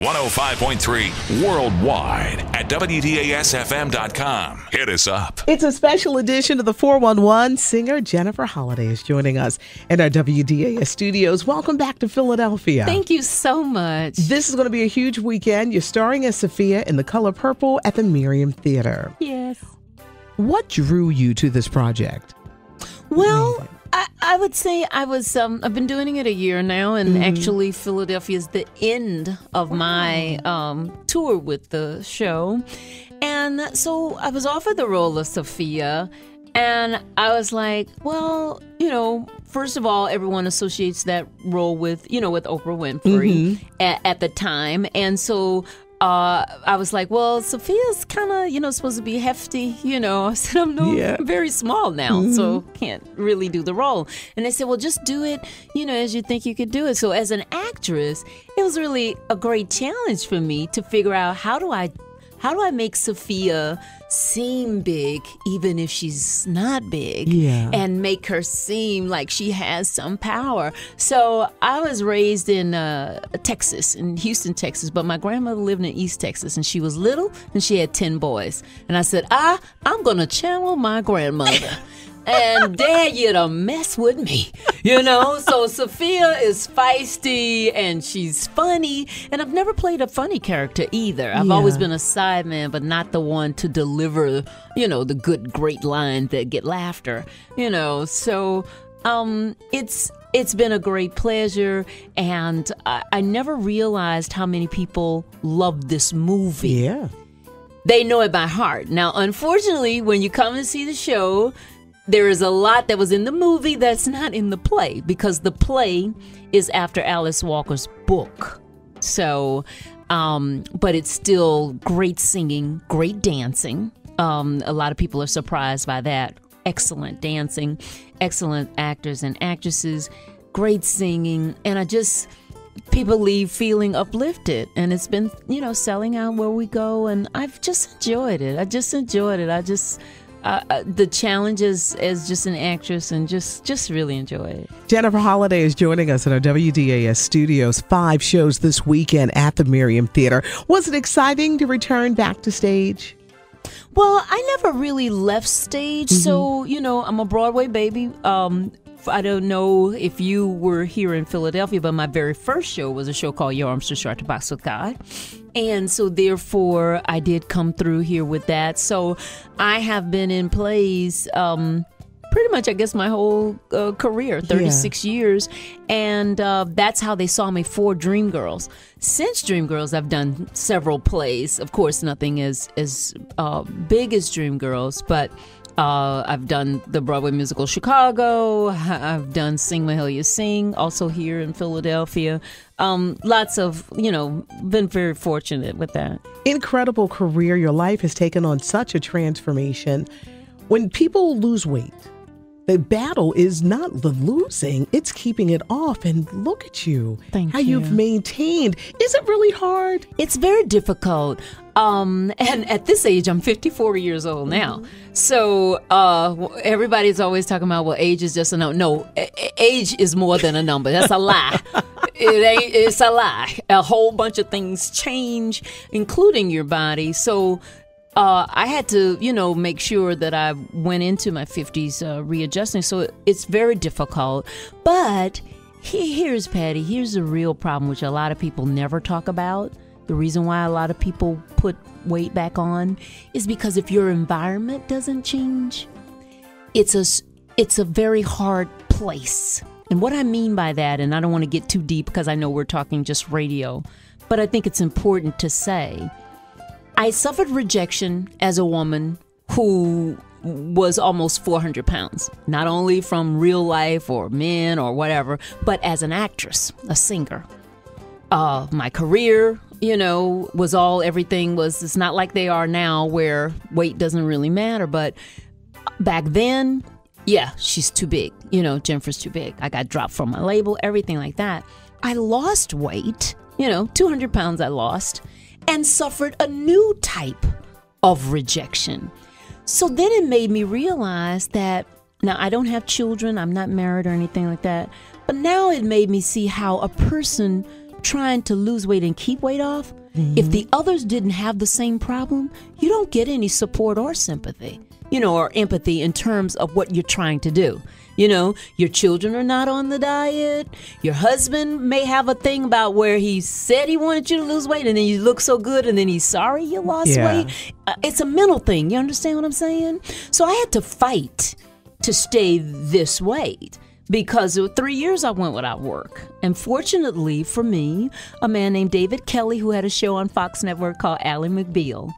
105.3 worldwide at WDASFM.com. Hit us up. It's a special edition of the 411. Singer Jennifer Holliday is joining us in our WDAS studios. Welcome back to Philadelphia. Thank you so much. This is going to be a huge weekend. You're starring as Sophia in The Color Purple at the Miriam Theater. Yes. What drew you to this project? Well, I would say I've been doing it a year now, and actually Philadelphia is the end of my tour with the show. And so I was offered the role of Sophia, and I was like, well, first of all, everyone associates that role with Oprah Winfrey at the time. And so I was like, well, Sophia's kind of, supposed to be hefty, I said, I'm very small now, so can't really do the role. And they said, well, just do it, as you think you could do it. So as an actress, it was really a great challenge for me to figure out how do I make Sophia seem big, even if she's not big, and make her seem like she has some power. So I was raised in Texas, in Houston, Texas, but my grandmother lived in East Texas, and she was little, and she had 10 boys. And I said, I'm going to channel my grandmother. And dare you to mess with me, So Sophia is feisty and she's funny. And I've never played a funny character either. I've always been a sideman, but not the one to deliver, the good, great lines that get laughter, So it's been a great pleasure. And I never realized how many people love this movie. Yeah. They know it by heart. Now, unfortunately, when you come and see the show, there is a lot that was in the movie that's not in the play, because the play is after Alice Walker's book. So, but it's still great singing, great dancing. A lot of people are surprised by that. Excellent dancing, excellent actors and actresses, great singing. And people leave feeling uplifted. And it's been, selling out where we go. And I've just enjoyed it. The challenges as just an actress, and just really enjoy it. Jennifer Holliday is joining us in our WDAS studios. 5 shows this weekend at the Miriam Theater. Was it exciting to return back to stage? Well, I never really left stage, so, I'm a Broadway baby. I don't know if you were here in Philadelphia, but my very first show was a show called Your Arms Too Short to Box with God. And so therefore, I did come through here with that. So I have been in plays pretty much, I guess, my whole career, 36 years. And that's how they saw me for Dreamgirls. Since Dreamgirls, I've done several plays. Of course, nothing as big as Dreamgirls, but I've done the Broadway musical Chicago. I've done Sing Mahalia Sing, also here in Philadelphia. Lots of, been very fortunate with that. Incredible career. Your life has taken on such a transformation. When people lose weight, the battle is not the losing, it's keeping it off. And look at you, how you've maintained. Is it really hard? It's very difficult. And at this age, I'm 54 years old now. So everybody's always talking about, well, age is just a number. No, age is more than a number. That's a lie. It's a lie. A whole bunch of things change, including your body. So I had to, make sure that I went into my 50s readjusting. So it's very difficult. But here's the real problem, which a lot of people never talk about. The reason why a lot of people put weight back on is because if your environment doesn't change, it's a very hard place. And what I mean by that, and I don't want to get too deep because I know we're talking just radio, but I think it's important to say, I suffered rejection as a woman who was almost 400 pounds, not only from real life or men or whatever, but as an actress, a singer. My career, it's not like they are now where weight doesn't really matter. But back then, she's too big. Jennifer's too big. I got dropped from my label, everything like that. I lost weight, 200 pounds I lost, and suffered a new type of rejection. So then it made me realize that, now I don't have children, I'm not married or anything like that, but now it made me see how a person trying to lose weight and keep weight off, if the others didn't have the same problem, you don't get any support or sympathy, or empathy in terms of what you're trying to do. Your children are not on the diet. Your husband may have a thing about where he said he wanted you to lose weight and then you look so good and then he's sorry you lost weight. It's a mental thing. You understand what I'm saying? So I had to fight to stay this weight because 3 years I went without work. And fortunately for me, a man named David Kelly, who had a show on Fox Network called Ally McBeal,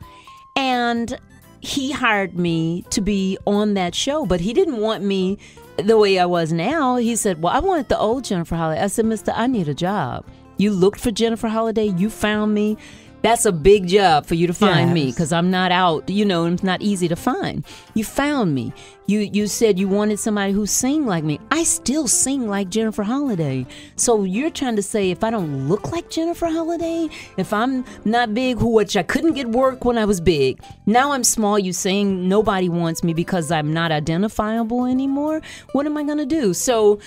and he hired me to be on that show, but he didn't want me the way I was now. He said, well, I wanted the old Jennifer Holliday. I said, mister, I need a job. You looked for Jennifer Holliday. You found me. That's a big job for you to find me because I'm not out, it's not easy to find. You found me. You said you wanted somebody who sing like me. I still sing like Jennifer Holliday. So you're trying to say if I don't look like Jennifer Holliday, if I'm not big, which I couldn't get work when I was big, now I'm small, you saying nobody wants me because I'm not identifiable anymore, what am I going to do? So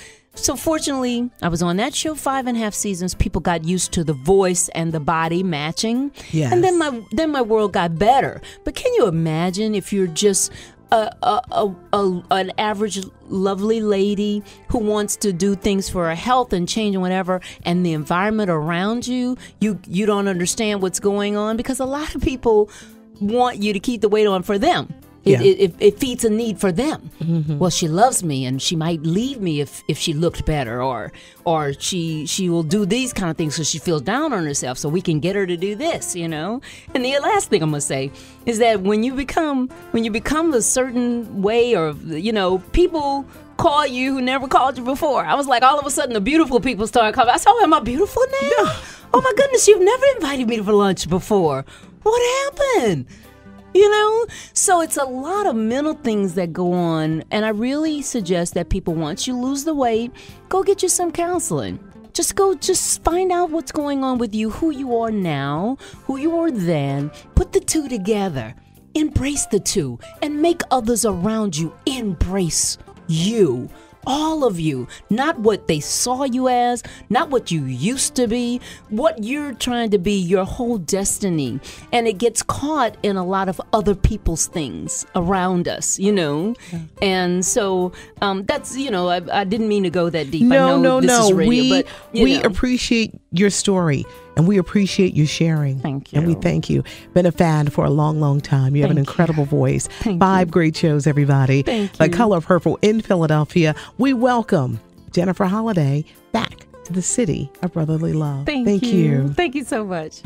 fortunately, I was on that show 5.5 seasons. People got used to the voice and the body matching. Yes. And then my world got better. But can you imagine if you're just an average lovely lady who wants to do things for her health and change and whatever, and the environment around you don't understand what's going on? Because a lot of people want you to keep the weight on for them. It feeds a need for them. Mm-hmm. Well, she loves me and she might leave me if she looked better, or she will do these kind of things so she feels down on herself so we can get her to do this, And the last thing I'm going to say is that when you become a certain way, or, people call you who never called you before. I was like, all of a sudden the beautiful people started calling. I said, oh, am I beautiful now? Yeah. Oh my goodness, you've never invited me for lunch before. What happened? So it's a lot of mental things that go on. And I really suggest that people, once you lose the weight, go get you some counseling. Just find out what's going on with you, who you are now, who you were then. Put the two together. Embrace the two and make others around you embrace you. All of you, not what they saw you as, not what you used to be, what you're trying to be, your whole destiny. And it gets caught in a lot of other people's things around us, Yeah. And so that's, I didn't mean to go that deep. No. Is radio, we appreciate your story. And we appreciate you sharing. Thank you. And we thank you. Been a fan for a long, long time. You have an incredible voice. 5 great shows, everybody. Thank The you. Color of Purple in Philadelphia. We welcome Jennifer Holliday back to the city of brotherly love. Thank you. Thank you so much.